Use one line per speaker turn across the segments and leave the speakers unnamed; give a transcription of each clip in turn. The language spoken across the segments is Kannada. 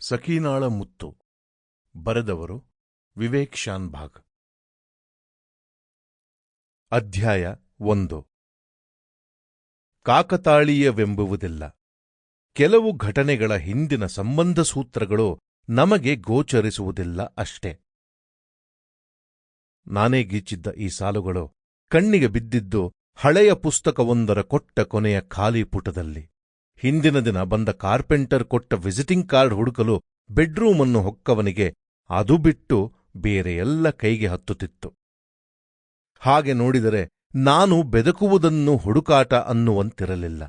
ಸಖೀನಾಳ ಮುತ್ತು. ಬರೆದವರು ವಿವೇಕ್ ಶಾನ್ಭಾಗ್. ಅಧ್ಯಾಯ 1. ಕಾಕತಾಳೀಯವೆಂಬುವುದಿಲ್ಲ. ಕೆಲವು ಘಟನೆಗಳ ಹಿಂದಿನ ಸಂಬಂಧ ಸೂತ್ರಗಳು ನಮಗೆ ಗೋಚರಿಸುವುದಿಲ್ಲ ಅಷ್ಟೇ. ನಾನೇ ಗೀಚಿದ್ದ ಈ ಸಾಲುಗಳು ಕಣ್ಣಿಗೆ ಬಿದ್ದಿದ್ದು ಹಳೆಯ ಪುಸ್ತಕವೊಂದರ ಕೊಟ್ಟ ಕೊನೆಯ ಖಾಲಿ ಪುಟದಲ್ಲಿ. ಹಿಂದಿನ ದಿನ ಬಂದ ಕಾರ್ಪೆಂಟರ್ ಕೊಟ್ಟ ವಿಸಿಟಿಂಗ್ ಕಾರ್ಡ್ ಹುಡುಕಲು ಬೆಡ್ರೂಮನ್ನು ಹೊಕ್ಕವನಿಗೆ ಅದು ಬಿಟ್ಟು ಬೇರೆ ಎಲ್ಲ ಕೈಗೆ ಹತ್ತುತ್ತಿತ್ತು. ಹಾಗೆ ನೋಡಿದರೆ ನಾನು ಬೆದಕುವುದನ್ನು ಹುಡುಕಾಟ ಅನ್ನುವಂತಿರಲಿಲ್ಲ.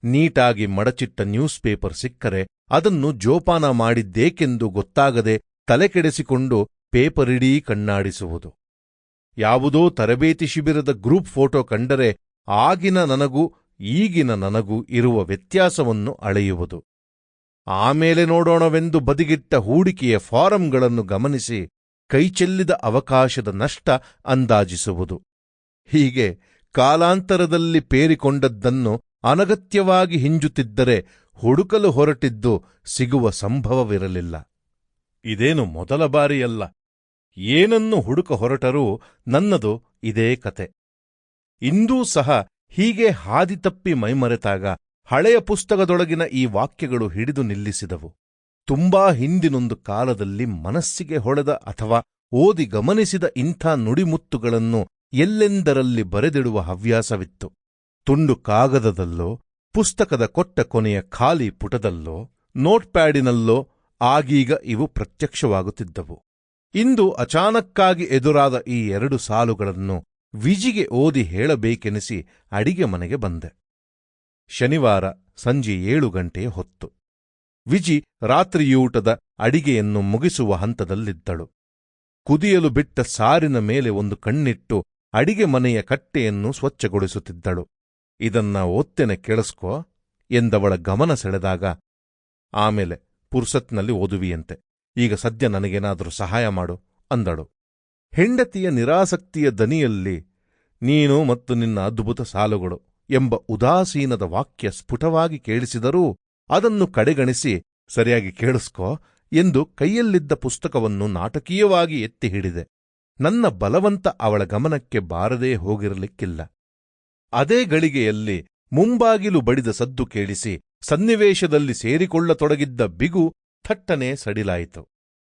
ನೀಟಾಗಿ ಮಡಚಿಟ್ಟ ನ್ಯೂಸ್ ಪೇಪರ್ ಸಿಕ್ಕರೆ ಅದನ್ನು ಜೋಪಾನ ಮಾಡಿದ್ದೇಕೆಂದು ಗೊತ್ತಾಗದೆ ತಲೆಕೆಡಿಸಿಕೊಂಡು ಪೇಪರಿಡೀ ಕಣ್ಣಾಡಿಸುವುದು. ಯಾವುದೋ ತರಬೇತಿ ಶಿಬಿರದ ಗ್ರೂಪ್ ಫೋಟೋ ಕಂಡರೆ ಆಗಿನ ನನಗೂ ಈಗಿನ ನನಗೂ ಇರುವ ವ್ಯತ್ಯಾಸವನ್ನು ಅಳೆಯುವುದು. ಆಮೇಲೆ ನೋಡೋಣವೆಂದು ಬದಿಗಿಟ್ಟ ಹೂಡಿಕೆಯ ಫಾರಂಗಳನ್ನು ಗಮನಿಸಿ ಕೈಚೆಲ್ಲಿದ ಅವಕಾಶದ ನಷ್ಟ ಅಂದಾಜಿಸುವುದು. ಹೀಗೆ ಕಾಲಾಂತರದಲ್ಲಿ ಪೇರಿಕೊಂಡದ್ದನ್ನು ಅನಗತ್ಯವಾಗಿ ಹಿಂಜುತ್ತಿದ್ದರೆ ಹುಡುಕಲು ಹೊರಟಿದ್ದು ಸಿಗುವ ಸಂಭವವಿರಲಿಲ್ಲ. ಇದೇನು ಮೊದಲ ಬಾರಿಯಲ್ಲ. ಏನನ್ನು ಹುಡುಕ ಹೊರಟರೂ ನನ್ನದು ಇದೇ ಕತೆ. ಇಂದೂ ಸಹ ಹೀಗೆ ಹಾದಿತಪ್ಪಿ ಮೈಮರೆತಾಗ ಹಳೆಯ ಪುಸ್ತಕದೊಳಗಿನ ಈ ವಾಕ್ಯಗಳು ಹಿಡಿದು ನಿಲ್ಲಿಸಿದವು. ತುಂಬಾ ಹಿಂದಿನೊಂದು ಕಾಲದಲ್ಲಿ ಮನಸ್ಸಿಗೆ ಹೊಳೆದ ಅಥವಾ ಓದಿ ಗಮನಿಸಿದ ಇಂಥ ನುಡಿಮುತ್ತುಗಳನ್ನು ಎಲ್ಲೆಂದರಲ್ಲಿ ಬರೆದಿಡುವ ಹವ್ಯಾಸವಿತ್ತು. ತುಂಡು ಕಾಗದದಲ್ಲೋ, ಪುಸ್ತಕದ ಕೊಟ್ಟ ಕೊನೆಯ ಖಾಲಿ ಪುಟದಲ್ಲೋ, ನೋಟ್ಪ್ಯಾಡಿನಲ್ಲೋ ಆಗೀಗ ಇವು ಪ್ರತ್ಯಕ್ಷವಾಗುತ್ತಿದ್ದವು. ಇಂದು ಅಚಾನಕ್ಕಾಗಿ ಎದುರಾದ ಈ 2 ಸಾಲುಗಳನ್ನು ವಿಜಿಗೆ ಓದಿ ಹೇಳಬೇಕೆನಿಸಿ ಅಡಿಗೆ ಮನೆಗೆ ಬಂದೆ. ಶನಿವಾರ ಸಂಜೆ 7 ಗಂಟೆಯ ಹೊತ್ತು. ವಿಜಿ ರಾತ್ರಿಯೂಟದ ಅಡಿಗೆಯನ್ನು ಮುಗಿಸುವ ಹಂತದಲ್ಲಿದ್ದಳು. ಕುದಿಯಲು ಬಿಟ್ಟ ಸಾರಿನ ಮೇಲೆ ಒಂದು ಕಣ್ಣಿಟ್ಟು ಅಡಿಗೆ ಮನೆಯ ಕಟ್ಟೆಯನ್ನು ಸ್ವಚ್ಛಗೊಳಿಸುತ್ತಿದ್ದಳು. ಇದನ್ನ ಓದ್ತೇನೆ ಕೇಳಿಸ್ಕೋ ಎಂದವಳ ಗಮನ ಸೆಳೆದಾಗ, ಆಮೇಲೆ ಪುರ್ಸತ್ನಲ್ಲಿ ಓದುವಿಯಂತೆ, ಈಗ ಸದ್ಯ ನನಗೇನಾದರೂ ಸಹಾಯ ಮಾಡು ಅಂದಳು. ಹೆಂಡತಿಯ ನಿರಾಸಕ್ತಿಯ ದನಿಯಲ್ಲಿ ನೀನು ಮತ್ತು ನಿನ್ನ ಅದ್ಭುತ ಸಾಲುಗಳು ಎಂಬ ಉದಾಸೀನದ ವಾಕ್ಯ ಸ್ಫುಟವಾಗಿ ಕೇಳಿಸಿದರೂ ಅದನ್ನು ಕಡೆಗಣಿಸಿ ಸರಿಯಾಗಿ ಕೇಳಿಸ್ಕೋ ಎಂದು ಕೈಯಲ್ಲಿದ್ದ ಪುಸ್ತಕವನ್ನು ನಾಟಕೀಯವಾಗಿ ಎತ್ತಿ ಹಿಡಿದೆ. ನನ್ನ ಬಲವಂತ ಅವಳ ಗಮನಕ್ಕೆ ಬಾರದೇ ಹೋಗಿರಲಿಕ್ಕಿಲ್ಲ. ಅದೇ ಗಳಿಗೆಯಲ್ಲಿ ಮುಂಬಾಗಿಲು ಬಡಿದ ಸದ್ದು ಕೇಳಿಸಿ ಸನ್ನಿವೇಶದಲ್ಲಿ ಸೇರಿಕೊಳ್ಳತೊಡಗಿದ್ದ ಬಿಗು ಥಟ್ಟನೆ ಸಡಿಲಾಯಿತು.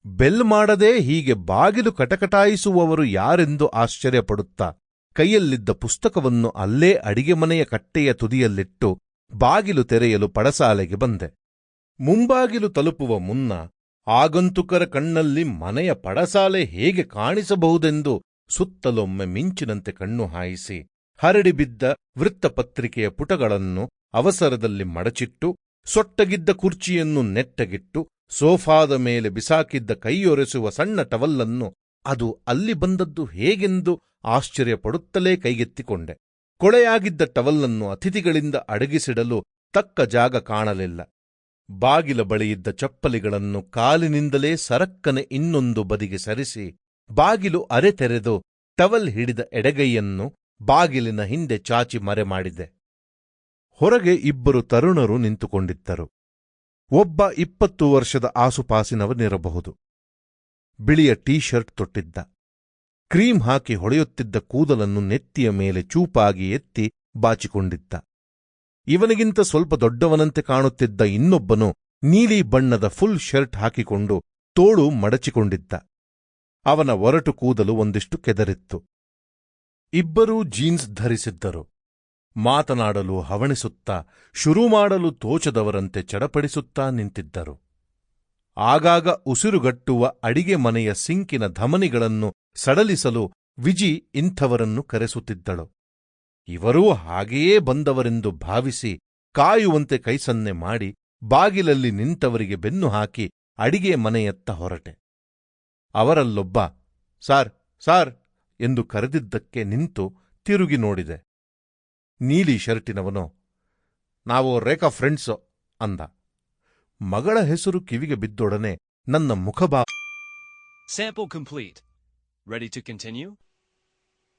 ಬೆಲ್ ಮಾಡದೇ ಹೀಗೆ ಬಾಗಿಲು ಕಟಕಟಾಯಿಸುವವರು ಯಾರೆಂದು ಆಶ್ಚರ್ಯಪಡುತ್ತಾ ಕೈಯಲ್ಲಿದ್ದ ಪುಸ್ತಕವನ್ನು ಅಲ್ಲೇ ಅಡಿಗೆ ಮನೆಯ ಕಟ್ಟೆಯ ತುದಿಯಲ್ಲಿಟ್ಟು ಬಾಗಿಲು ತೆರೆಯಲು ಪಡಸಾಲೆಗೆ ಬಂದೆ. ಮುಂಬಾಗಿಲು ತಲುಪುವ ಮುನ್ನ ಆಗಂತುಕರ ಕಣ್ಣಲ್ಲಿ ಮನೆಯ ಪಡಸಾಲೆ ಹೇಗೆ ಕಾಣಿಸಬಹುದೆಂದು ಸುತ್ತಲೊಮ್ಮೆ ಮಿಂಚಿನಂತೆ ಕಣ್ಣು ಹಾಯಿಸಿ ಹರಡಿಬಿದ್ದ ವೃತ್ತಪತ್ರಿಕೆಯ ಪುಟಗಳನ್ನು ಅವಸರದಲ್ಲಿ ಮಡಚಿಟ್ಟು ಸೊಟ್ಟಗಿದ್ದ ಕುರ್ಚಿಯನ್ನು ನೆಟ್ಟಗಿಟ್ಟು ಸೋಫಾದ ಮೇಲೆ ಬಿಸಾಕಿದ್ದ ಕೈಯೊರೆಸುವ ಸಣ್ಣ ಟವಲ್ಲನ್ನು ಅದು ಅಲ್ಲಿ ಬಂದದ್ದು ಹೇಗೆಂದು ಆಶ್ಚರ್ಯಪಡುತ್ತಲೇ ಕೈಗೆತ್ತಿಕೊಂಡೆ. ಕೊಳೆಯಾಗಿದ್ದ ಟವಲ್ಲನ್ನು ಅತಿಥಿಗಳಿಂದ ಅಡಗಿಸಿಡಲು ತಕ್ಕ ಜಾಗ ಕಾಣಲಿಲ್ಲ. ಬಾಗಿಲ ಬಳಿಯಿದ್ದ ಚಪ್ಪಲಿಗಳನ್ನು ಕಾಲಿನಿಂದಲೇ ಸರಕ್ಕನೆ ಇನ್ನೊಂದು ಬದಿಗೆ ಸರಿಸಿ ಬಾಗಿಲು ಅರೆ ತೆರೆದು ಟವಲ್ ಹಿಡಿದ ಎಡಗೈಯನ್ನು ಬಾಗಿಲಿನ ಹಿಂದೆ ಚಾಚಿ ಮರೆಮಾಡಿದೆ. ಹೊರಗೆ 2 ತರುಣರು ನಿಂತುಕೊಂಡಿದ್ದರು. ಒಬ್ಬ 20 ವರ್ಷದ ಆಸುಪಾಸಿನವನಿರಬಹುದು. ಬಿಳಿಯ ಟೀ ಶರ್ಟ್ ತೊಟ್ಟಿದ್ದ. ಕ್ರೀಮ್ ಹಾಕಿ ಹೊಳೆಯುತ್ತಿದ್ದ ಕೂದಲನ್ನು ನೆತ್ತಿಯ ಮೇಲೆ ಚೂಪಾಗಿ ಎತ್ತಿ ಬಾಚಿಕೊಂಡಿದ್ದ. ಇವನಿಗಿಂತ ಸ್ವಲ್ಪ ದೊಡ್ಡವನಂತೆ ಕಾಣುತ್ತಿದ್ದ ಇನ್ನೊಬ್ಬನು ನೀಲಿ ಬಣ್ಣದ ಫುಲ್ ಶರ್ಟ್ ಹಾಕಿಕೊಂಡು ತೋಳು ಮಡಚಿಕೊಂಡಿದ್ದ. ಅವನ ಒರಟು ಕೂದಲು ಒಂದಿಷ್ಟು ಕೆದರಿತ್ತು. ಇಬ್ಬರೂ ಜೀನ್ಸ್ ಧರಿಸಿದ್ದರು. ಮಾತನಾಡಲು ಹವಣಿಸುತ್ತಾ ಶುರು ಮಾಡಲು ತೋಚದವರಂತೆ ಚಡಪಡಿಸುತ್ತಾ ನಿಂತಿದ್ದರು. ಆಗಾಗ ಉಸಿರುಗಟ್ಟುವ ಅಡಿಗೆ ಮನೆಯ ಸಿಂಕಿನ ಧಮನಿಗಳನ್ನು ಸಡಲಿಸಲು ವಿಜಿ ಇಂಥವರನ್ನು ಕರೆಸುತ್ತಿದ್ದಳು. ಇವರೂ ಹಾಗೆಯೇ ಬಂದವರೆಂದು ಭಾವಿಸಿ ಕಾಯುವಂತೆ ಕೈಸನ್ನೆ ಮಾಡಿ ಬಾಗಿಲಲ್ಲಿ ನಿಂತವರಿಗೆ ಬೆನ್ನು ಹಾಕಿ ಅಡಿಗೆ ಮನೆಯತ್ತ ಹೊರಟೆ. ಅವರಲ್ಲೊಬ್ಬ ಸಾರ್ ಸಾರ್ ಎಂದು ಕರೆದಿದ್ದಕ್ಕೆ ನಿಂತು ತಿರುಗಿ ನೋಡಿದೆ. ನೀಲಿ ಶರ್ಟಿನವನು ನಾವು ರೇಖಾ ಫ್ರೆಂಡ್ಸು ಅಂದ. ಮಗಳ ಹೆಸರು ಕಿವಿಗೆ ಬಿದ್ದೊಡನೆ ನನ್ನ ಮುಖಭಾ
Sample complete. Ready to continue?